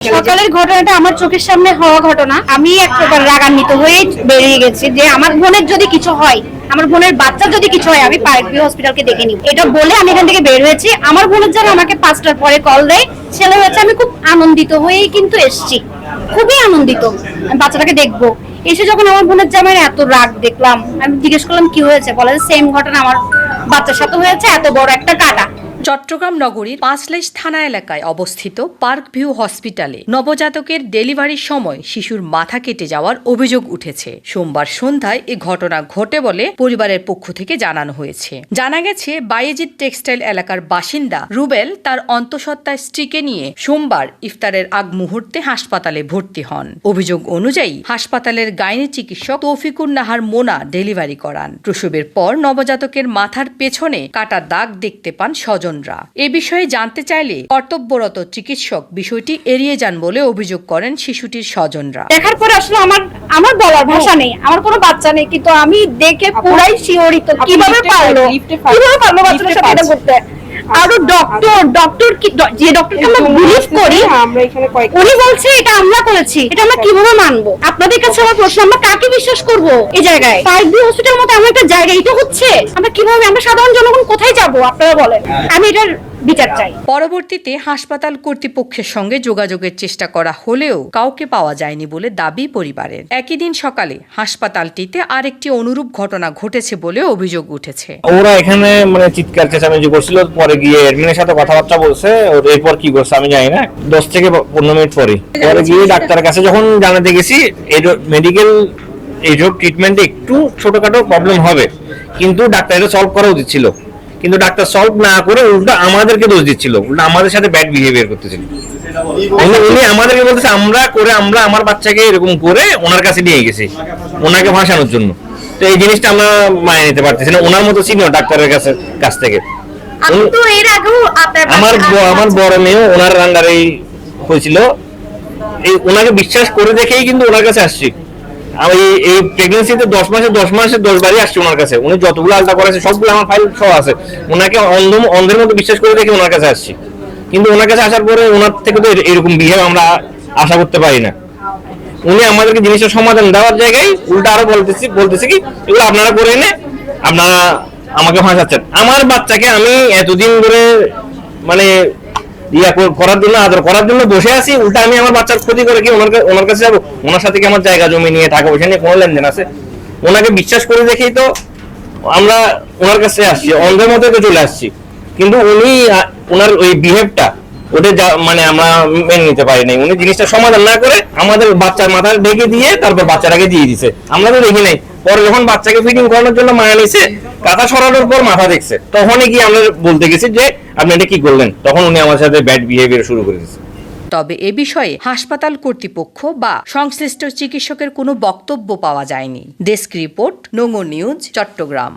সকালের ঘটনাটা আমার চোখের সামনে হওয়া ঘটনা। আমি এক প্রকার রাগান্বিত হয়ে বেরিয়ে গেছি যে আমার বোনের যদি কিছু হয়, আমার বোনের বাচ্চা যদি কিছু হয়, আমি পার্কভিউ হসপিটালকে ডেকে নিব। এটা বলে আমি এখান থেকে বের হয়েছি। আমার বোনের যারা আমাকে 5টার পরে কল দেয়, ছেলে হয়েছে, আমি খুব আনন্দিত হয়েই কিন্তু এসেছি, খুবই আনন্দিত। আমি বাচ্চাটাকে দেখবো। এসে যখন আমার বোনের জামাই এত রাগ দেখলাম, আমি জিজ্ঞেস করলাম কি হয়েছে, বলে সেম ঘটনা আমার বাচ্চার সাথে হয়েছে, এত বড় একটা কাটা। চট্টগ্রাম নগরীর পাঁচলাইশ থানা এলাকায় অবস্থিত পার্ক ভিউ হসপিটালে নবজাতকের ডেলিভারির সময় শিশুর মাথা কেটে যাওয়ার অভিযোগ উঠেছে। সোমবার সন্ধ্যায় এ ঘটনা ঘটে বলে পরিবারের পক্ষ থেকে জানানো হয়েছে। জানা গেছে, বায়েজিদ টেক্সটাইল এলাকার বাসিন্দা রুবেল তার অন্তঃসত্ত্বা স্ত্রীকে নিয়ে সোমবার ইফতারের আগ মুহূর্তে হাসপাতালে ভর্তি হন। অভিযোগ অনুযায়ী হাসপাতালের গাইনি চিকিৎসক তৌফিকুর নাহার মোনা ডেলিভারি করান। প্রসবের পর নবজাতকের মাথার পেছনে কাটা দাগ দেখতে পান স্বজন। এ বিষয়ে জানতে চাইলে কর্তব্যরত চিকিৎসক বিষয়টি এড়িয়ে যান বলে অভিযোগ করেন শিশুটির স্বজনরা। দেখার পর আসলে আমার বলার ভাষা নেই, আমার কোনো বাচ্চা নেই, কিন্তু আমি দেখে পুরাই শিহরিত। কিভাবে পারলো বাচ্চাটার সাথে এটা করতে? আরো ডক্টর যে ডক্টরকে আমরা বিলিভ করি, উনি বলছে এটা আমরা করেছি। এটা আমরা কিভাবে মানবো? আপনাদের কাছে আমার প্রশ্ন, আমরা কাকে বিশ্বাস করব? এই জায়গায় পার্কভিউ হসপিটাল মতো এমন একটা জায়গায় এটা হচ্ছে, আমরা কিভাবে, আমরা সাধারণ জনগণ কোথায় যাব? আপনারা বলেন। আমি এটার বিচার চাই। পরবর্তীতে হাসপাতাল কর্তৃপক্ষের সঙ্গে যোগাযোগের চেষ্টা করা হলেও কাউকে পাওয়া যায়নি বলে দাবি পরিবারের। একই দিন সকালে হাসপাতালটিতে আরেকটি অনুরূপ ঘটনা ঘটেছে বলে অভিযোগ উঠেছে। ওরা এখানে চিৎকার চেঁচামেচি করছিল, পরে গিয়ে এডমিনের সাথে কথাবার্তা বলছে। এরপর কি করছে আমি জানি না, 10 থেকে 15 মিনিট পরে গিয়ে ডাক্তারের কাছে যখন জানাতে গেছি, মেডিকেল এইসব ট্রিটমেন্টে একটু ছোটখাটো প্রবলেম হবে, কিন্তু ডাক্তার এটা সলভ করা উচিত ছিল। কিন্তু ডাক্তার সলভ না করে উল্টা আমাদেরকে দোষ দিচ্ছিল, উল্টা আমাদের সাথে ব্যাড বিহেভিয়ার করতেছিল। উনি আমাদেরকে বলতেছে আমরা আমার বাচ্চাকে এরকম করে ওনার কাছে নিয়ে গেছি ওনাকে ভাসানোর জন্য। তো এই জিনিসটা আমরা মানিয়ে নিতে পারতেছি না। ওনার মতো সিনিয়র ডাক্তারের কাছ থেকে আমার বড় মেয়েও ওনার আন্ডারেই হয়েছিল। এই ওনাকে বিশ্বাস করে দেখেই কিন্তু ওনার কাছে আসছি। আমি এই প্রেগন্যান্সিতে 10 মাসে 10 বারই আসছি ওনার কাছে। উনি যতগুলো আলটা করেছে সবগুলো আমার ফাইল সহ আছে। ওনাকে অন্ধের মতো বিশ্বাস করে দেখে ওনার কাছে আসছি, কিন্তু ওনার কাছে আসার পরে ওনার থেকে তো এরকম বিহেভ আমরা আশা করতে পারি না। উনি আমাদেরকে জিনিসের সমাধান দেওয়ার জায়গায় উল্টা আরো বলতেছে কি এগুলো আপনারা করে এনে আপনারা আমাকে ফাঁসাচ্ছেন। আমার বাচ্চাকে আমি এতদিন ধরে আদর করার জন্য বসে আছি, উল্টা আমি আমার বাচ্চার ক্ষতি করে কি ওনার কাছে যাবো? ওনার সাথে কি আমার জায়গা জমি নিয়ে টাকা পয়সা নিয়ে কোনো লেনদেন আছে? ওনাকে বিশ্বাস করে দেখেই তো আমরা ওনার কাছে আসছি, অন্ধের মতো তো চলে আসছি। কিন্তু উনি ওনার ওই বিহেভটা ওটা আমরা মেনে নিতে পারি নাই। উনি জিনিসটা সমাধান না করে আমাদের বাচ্চার মাথা ঢেকে দিয়ে তারপর বাচ্চাটাকে দিয়ে দিছে। আমরা তো দেখি নাই। পরে যখন বাচ্চাকে ফিটিং করানোর জন্য মায়া নিছে, কাঁথা সরানোর পর মাথা দেখছে, তখনই কি আমরা বলতে গেছি যে আপনি এটা কি করলেন, তখন উনি আমার সাথে ব্যাড বিহেভিয়ার শুরু করে দিয়েছে। তবে এ বিষয়ে হাসপাতাল কর্তৃপক্ষ বা সংশ্লিষ্ট চিকিৎসকের কোনো বক্তব্য পাওয়া যায়নি। Desk report, Nongor news, Chittagong.